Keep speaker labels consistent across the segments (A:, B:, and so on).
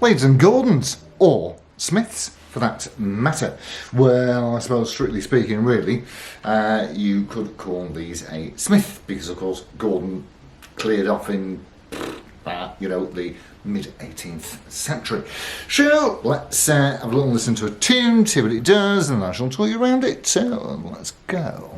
A: Blades and Gordons, or Smiths for that matter. Well, I suppose strictly speaking really, you could call these a Smith, because of course Gordon cleared off in you know, the mid-18th century. So let's have a little listen to a tune, see what it does, and I shall talk you around it. So let's go.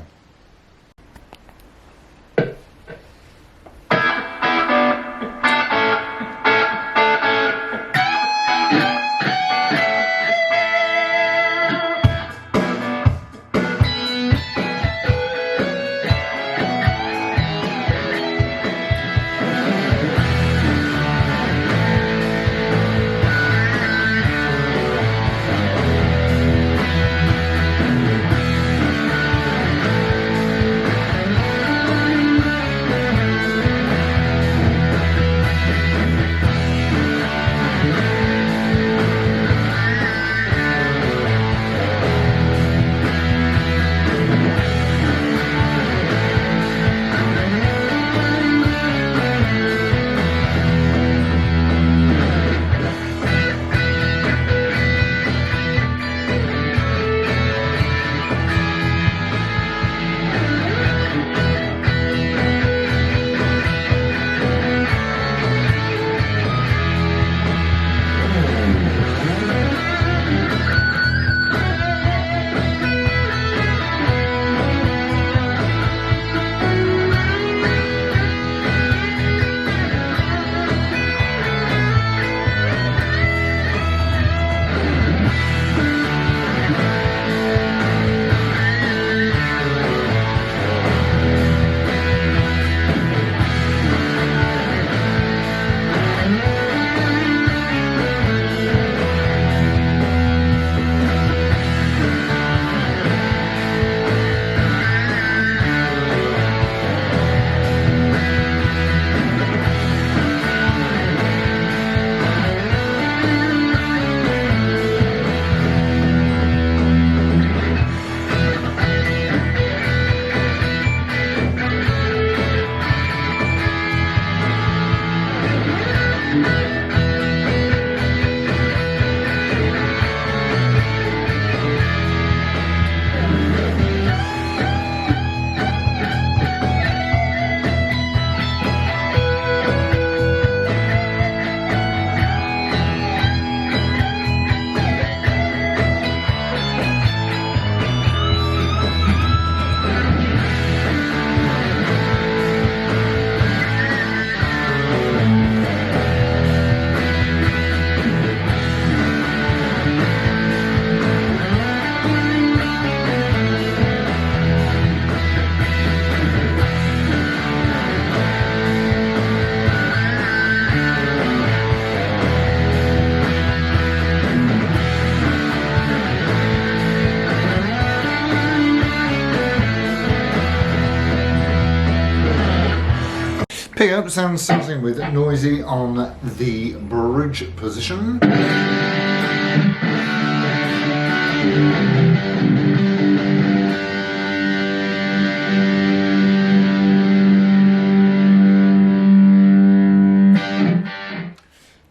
A: Pickup sounds something with noisy on the bridge position.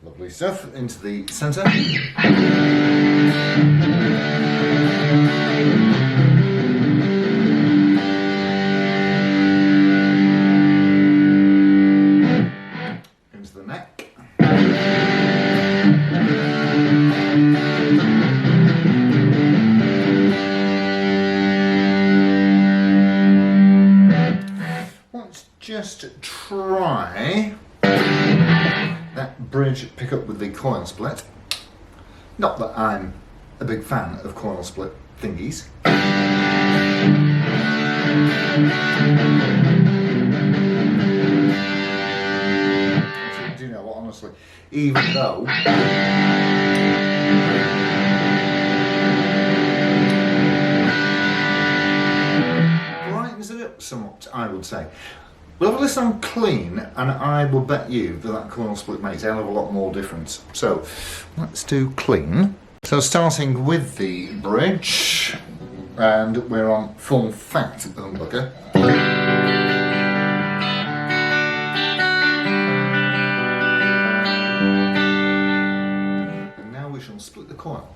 A: Lovely stuff, into the centre. Just try that bridge pickup with the coil split. Not that I'm a big fan of coil split thingies. So, do you know what, honestly, even though brightens it up somewhat, I would say. We'll have a listen on clean, and I will bet you that that coil split makes a hell of a lot more difference. So let's do clean. So starting with the bridge, and we're on full fat humbucker. shall split the coil.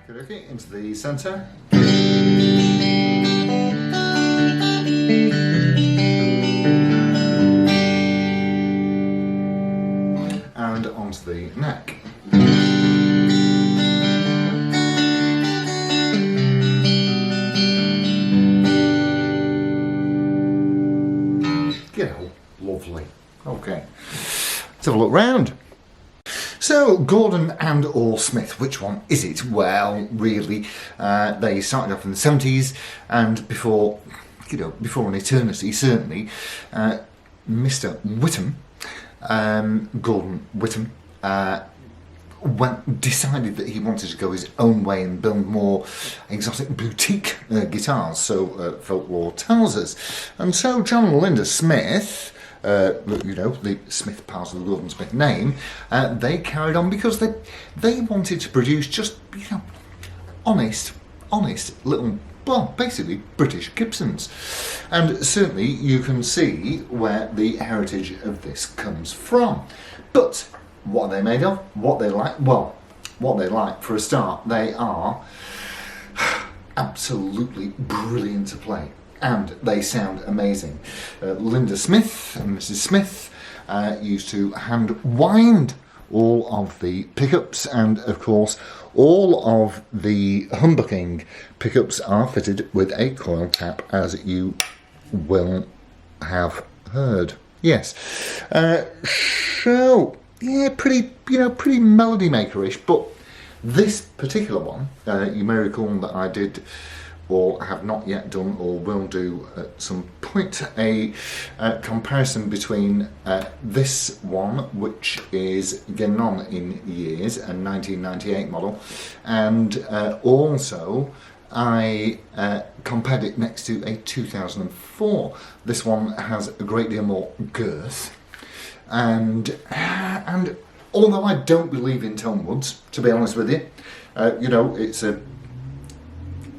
A: Okay, into the centre. And onto the neck. You know, lovely. Okay, let's have a look round. So, Gordon and or Smith, which one is it? Well, really, they started off in the 70s, and before an eternity, certainly, Mr. Whittam, Gordon Whittam, decided that he wanted to go his own way and build more exotic boutique guitars, so folklore tells us. And so John and Linda Smith, the Smith part of the Gordon Smith name, they carried on because they wanted to produce just, honest little, well, basically British Gibsons. And certainly you can see where the heritage of this comes from. But what are they made of? What they like? Well, what they like, for a start, they are absolutely brilliant to play. And they sound amazing. Linda Smith and Mrs. Smith used to hand wind all of the pickups, and of course all of the humbucking pickups are fitted with a coil tap, as you will have heard. Yes. So yeah, pretty melody makerish, but this particular one, you may recall that I did, or have not yet done, or will do at some point, a comparison between this one, which is getting on in years, a 1998 model, and also I compared it next to a 2004. This one has a great deal more girth, and although I don't believe in tone woods, to be honest with you, it's a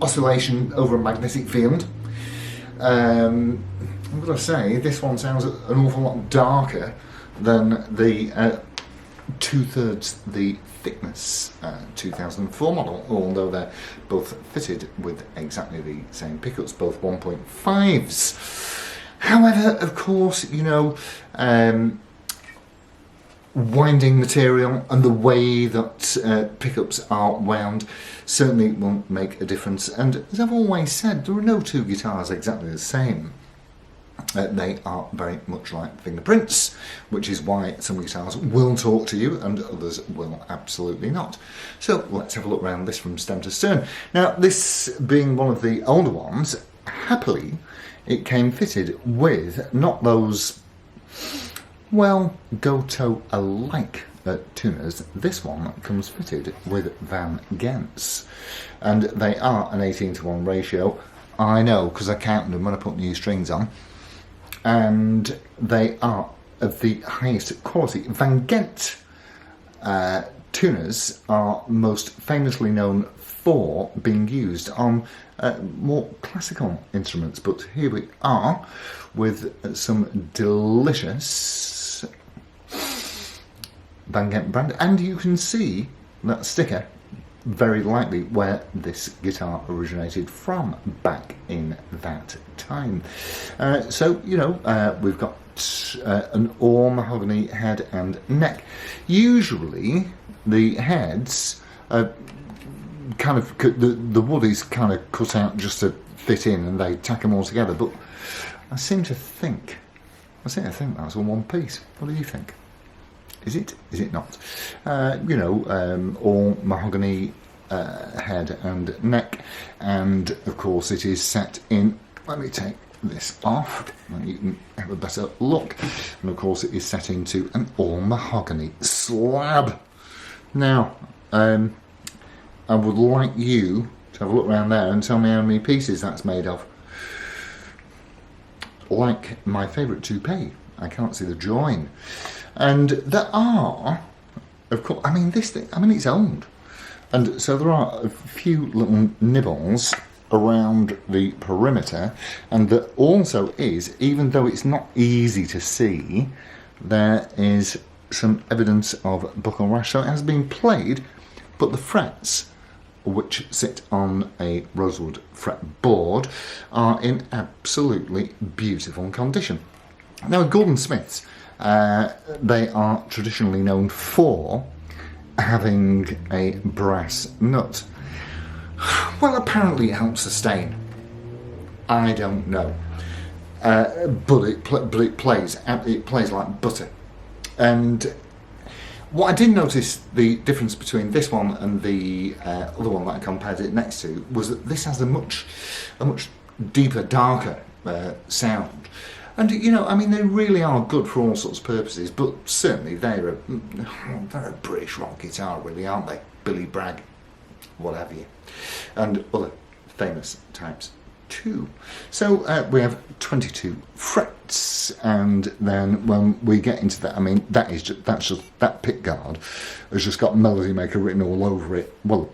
A: oscillation over a magnetic field. I'm going to say this one sounds an awful lot darker than the 2/3 the thickness 2004 model, although they're both fitted with exactly the same pickups, both 1.5s. However, of course, winding material and the way that pickups are wound certainly won't make a difference. And as I've always said, there are no two guitars exactly the same. They are very much like fingerprints, which is why some guitars will talk to you and others will absolutely not. So let's have a look around this from stem to stern. Now, this being one of the older ones, happily it came fitted with not those, well, Goto-alike tuners. This one comes fitted with Van Gents, and they are an 18:1 ratio. I know, because I counted them when I put new strings on, and they are of the highest quality. Van Gent tuners are most famously known for being used on more classical instruments, but here we are with some delicious Van Gent brand, and you can see that sticker very likely where this guitar originated from back in that time. We've got an all mahogany head and neck. Usually the heads are kind of, the wood is kind of cut out just to fit in and they tack them all together, but I seem to think that's all one piece. What do you think? Is it? Is it not? All mahogany head and neck, and of course it is set in, let me take this off and you can have a better look, and of course it is set into an all mahogany slab. Now, I would like you to have a look around there and tell me how many pieces that's made of. Like my favourite toupee, I can't see the join. And there are of course, I mean, this thing, I mean, it's owned. And so there are a few little nibbles around the perimeter, and there also is, even though it's not easy to see, there is some evidence of buckle rash. So it has been played, but the frets, which sit on a rosewood fretboard, are in absolutely beautiful condition. Now, Gordon Smiths, they are traditionally known for having a brass nut. Well, apparently it helps sustain. I don't know, but it plays like butter. And what I did notice, the difference between this one and the other one that I compared it next to, was that this has a much deeper, darker sound. And you know, I mean, they really are good for all sorts of purposes. But certainly they're a British rock guitar, really, aren't they? Billy Bragg, what have you, and other famous types too. So we have 22 frets, and then when we get into that, I mean, that's just that pick guard has just got Melody Maker written all over it. Well,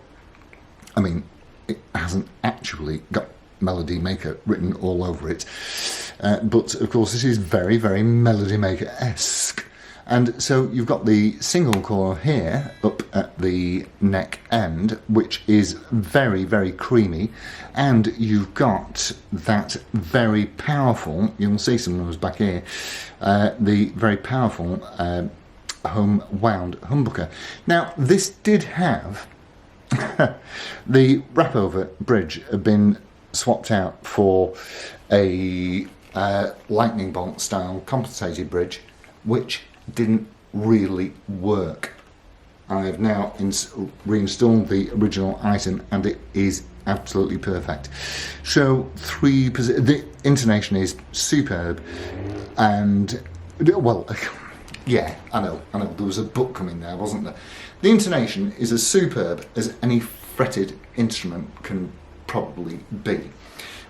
A: I mean, it hasn't actually got Melody Maker written all over it, but of course this is very, very Melody Maker-esque. And so you've got the single coil here up at the neck end, which is very, very creamy, and you've got that very powerful, you'll see some of those back here, the very powerful home wound humbucker. Now, this did have the wrap-over bridge had been swapped out for a lightning bolt style compensated bridge, which didn't really work. I have now reinstalled the original item, and it is absolutely perfect. So the intonation is superb, and well, yeah, I know, there was a book coming there, wasn't there? The intonation is as superb as any fretted instrument can probably be.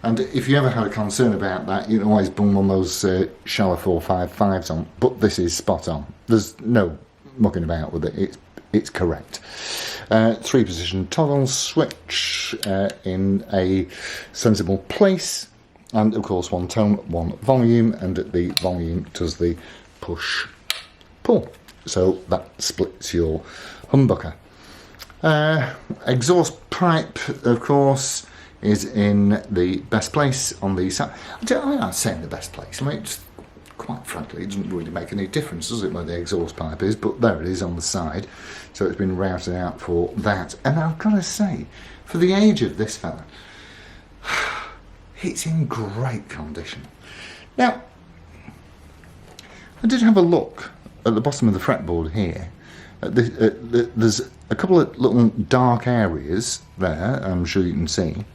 A: And if you ever had a concern about that, you can always bung one of those shallow 455s on, but this is spot on. There's no mucking about with it, it's correct. 3-position toggle switch in a sensible place, and of course 1 tone, 1 volume, and the volume does the push pull, so that splits your humbucker. Exhaust pipe, of course, is in the best place on the side. I'm saying the best place. I mean, quite frankly, it doesn't really make any difference, does it, where the exhaust pipe is? But there it is on the side. So it's been routed out for that. And I've got to say, for the age of this fella, it's in great condition. Now, I did have a look at the bottom of the fretboard here. There's a couple of little dark areas there, I'm sure you can see,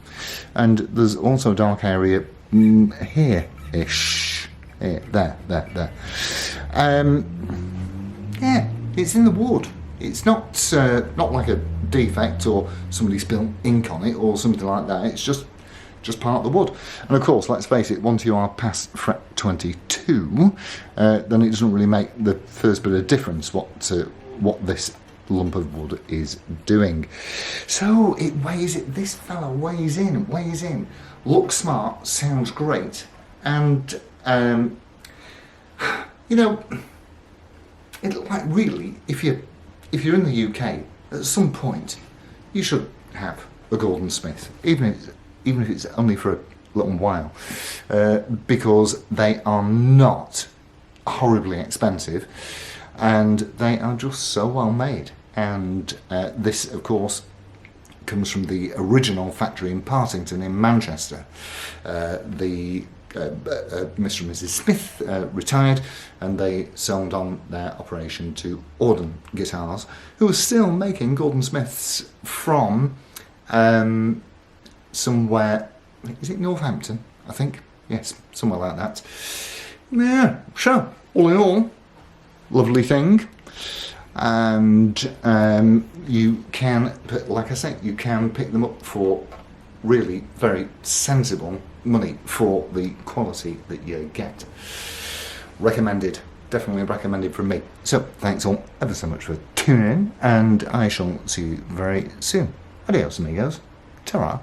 A: and there's also a dark area here-ish, there. Yeah, it's in the wood. It's not like a defect or somebody spilled ink on it or something like that. It's just part of the wood. And of course, let's face it, once you are past fret 22, then it doesn't really make the first bit of difference what this lump of wood is doing. So it weighs it. This fella weighs in. Looks smart, sounds great, and you know, it like really, if you're in the UK, at some point, you should have a Gordon Smith, even if it's only for a little while, because they are not horribly expensive. And they are just so well made. And this, of course, comes from the original factory in Partington in Manchester. The Mr. and Mrs. Smith retired, and they sold on their operation to Auden Guitars, who are still making Gordon Smiths from somewhere, is it Northampton, I think? Yes, somewhere like that. Yeah, so, all in all, lovely thing. And you can, like I say, you can pick them up for really very sensible money for the quality that you get. Recommended, definitely recommended from me. So thanks all ever so much for tuning in, and I shall see you very soon. Adios, amigos. Ta-ra.